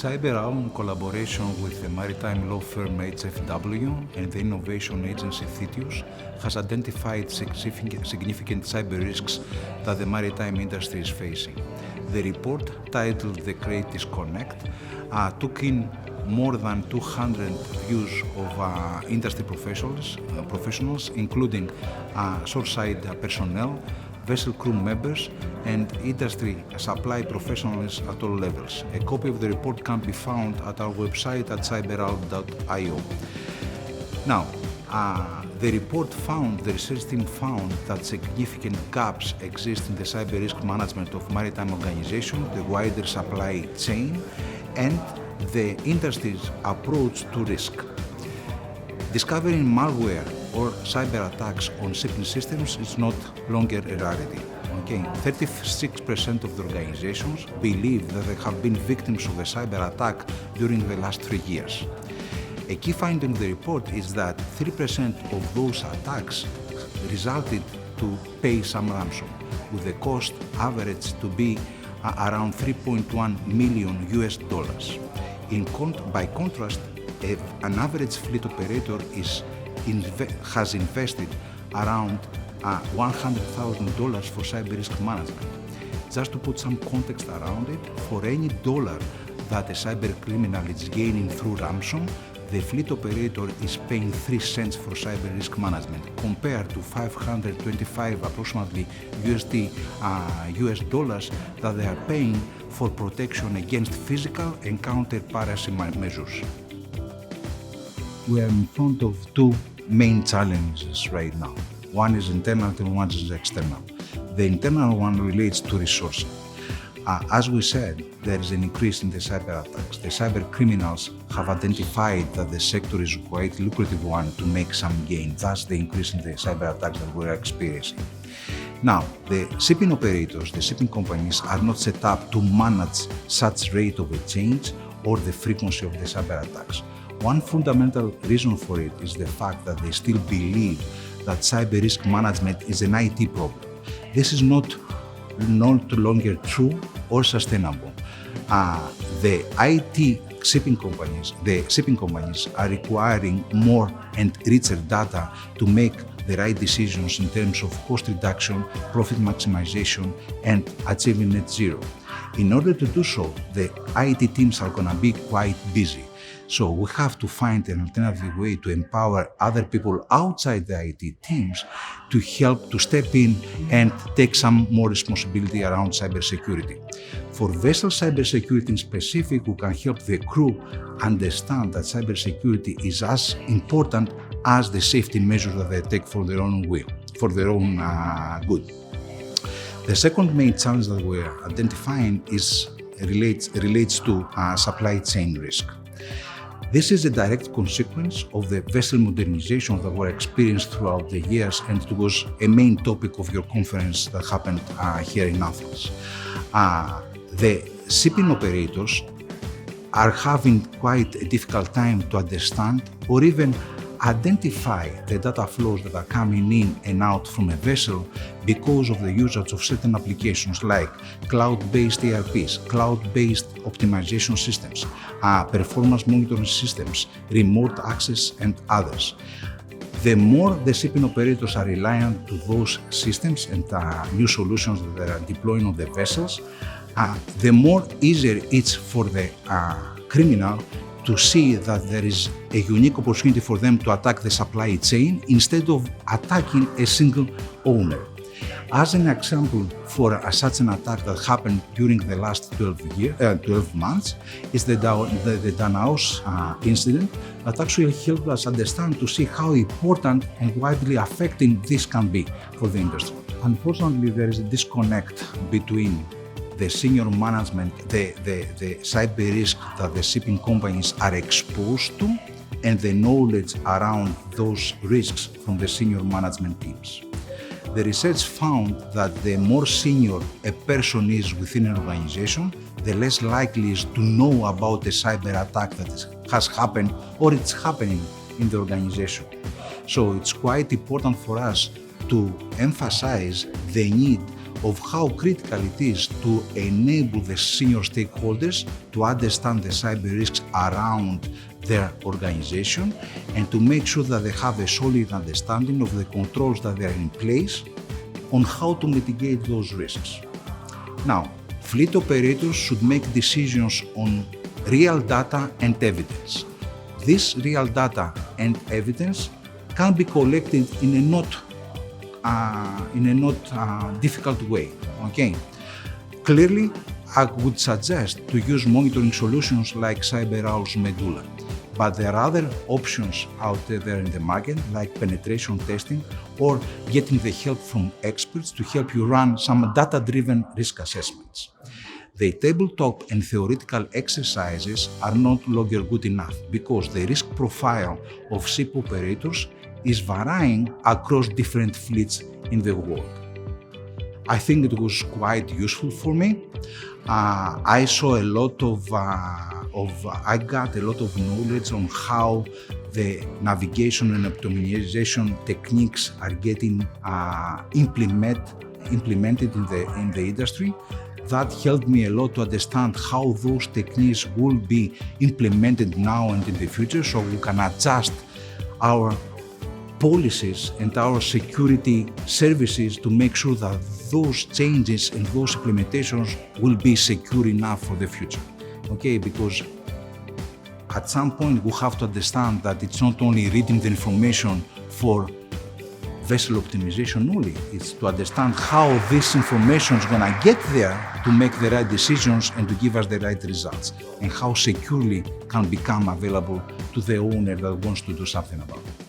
CyberOwl, in collaboration with the maritime law firm HFW and the innovation agency Thetis, has identified significant cyber risks that the maritime industry is facing. The report, titled The Great Disconnect, took in more than 200 views of industry professionals, including shoreside personnel, vessel crew members, and industry supply professionals at all levels. A copy of the report can be found at our website at cyberowl.io. Now, the research team found that significant gaps exist in the cyber risk management of maritime organizations, the wider supply chain, and the industry's approach to risk. Discovering malware or cyber attacks on shipping systems is not longer a rarity. 36% of the organizations believe that they have been victims of a cyber attack during the last 3 years. A key finding of the report is that 3% of those attacks resulted to pay some ransom, with the cost averaged to be around $3.1 million. By contrast, an average fleet operator has invested around $100,000 for cyber risk management. Just to put some context around it, for any dollar that a cyber criminal is gaining through ransom, the fleet operator is paying 3 cents for cyber risk management, compared to 525 approximately US dollars that they are paying for protection against physical and counter-piracy measures. We are in front of two main challenges right now. One is internal and one is external. The internal one relates to resourcing. As we said, there is an increase in the cyber attacks. The cyber criminals have identified that the sector is quite a lucrative one to make some gain, thus the increase in the cyber attacks that we're experiencing. Now, the shipping operators, the shipping companies, are not set up to manage such rate of a change or the frequency of the cyber attacks. One fundamental reason for it is the fact that they still believe that cyber risk management is an IT problem. This is not longer true or sustainable. The shipping companies are requiring more and richer data to make the right decisions in terms of cost reduction, profit maximization, and achieving net zero. In order to do so, the IT teams are going to be quite busy. So we have to find an alternative way to empower other people outside the IT teams to help to step in and take some more responsibility around cybersecurity. For vessel cybersecurity in specific, we can help the crew understand that cybersecurity is as important as the safety measures that they take for their own good. The second main challenge that we're identifying relates to supply chain risk. This is a direct consequence of the vessel modernization that were experienced throughout the years, and it was a main topic of your conference that happened here in Athens. The shipping operators are having quite a difficult time to understand or even identify the data flows that are coming in and out from a vessel because of the usage of certain applications like cloud-based ERPs, cloud-based optimization systems, performance monitoring systems, remote access, and others. The more the shipping operators are reliant to those systems and new solutions that they are deploying on the vessels, the more easier it's for the criminal to see that there is a unique opportunity for them to attack the supply chain instead of attacking a single owner. As an example for such an attack that happened during the last 12 months is the Danaos incident that actually helped us understand to see how important and widely affecting this can be for the industry. Unfortunately, there is a disconnect between the senior management, the cyber risk that the shipping companies are exposed to, and the knowledge around those risks from the senior management teams. The research found that the more senior a person is within an organization, the less likely is to know about the cyber attack that has happened or it's happening in the organization. So it's quite important for us to emphasize the need of how critical it is to enable the senior stakeholders to understand the cyber risks around their organization and to make sure that they have a solid understanding of the controls that are in place on how to mitigate those risks. Now, fleet operators should make decisions on real data and evidence. This real data and evidence can be collected in a not difficult way. Okay. Clearly, I would suggest to use monitoring solutions like CyberOwl's Medulla, but there are other options out there in the market, like penetration testing or getting the help from experts to help you run some data-driven risk assessments. The tabletop and theoretical exercises are no longer good enough because the risk profile of ship operators is varying across different fleets in the world. I think it was quite useful for me. I got a lot of knowledge on how the navigation and optimization techniques are getting implemented in the industry. That helped me a lot to understand how those techniques will be implemented now and in the future, so we can adjust our policies and our security services to make sure that those changes and those implementations will be secure enough for the future. Okay, because at some point we have to understand that it's not only reading the information for vessel optimization only, it's to understand how this information is going to get there to make the right decisions and to give us the right results, and how securely can become available to the owner that wants to do something about it.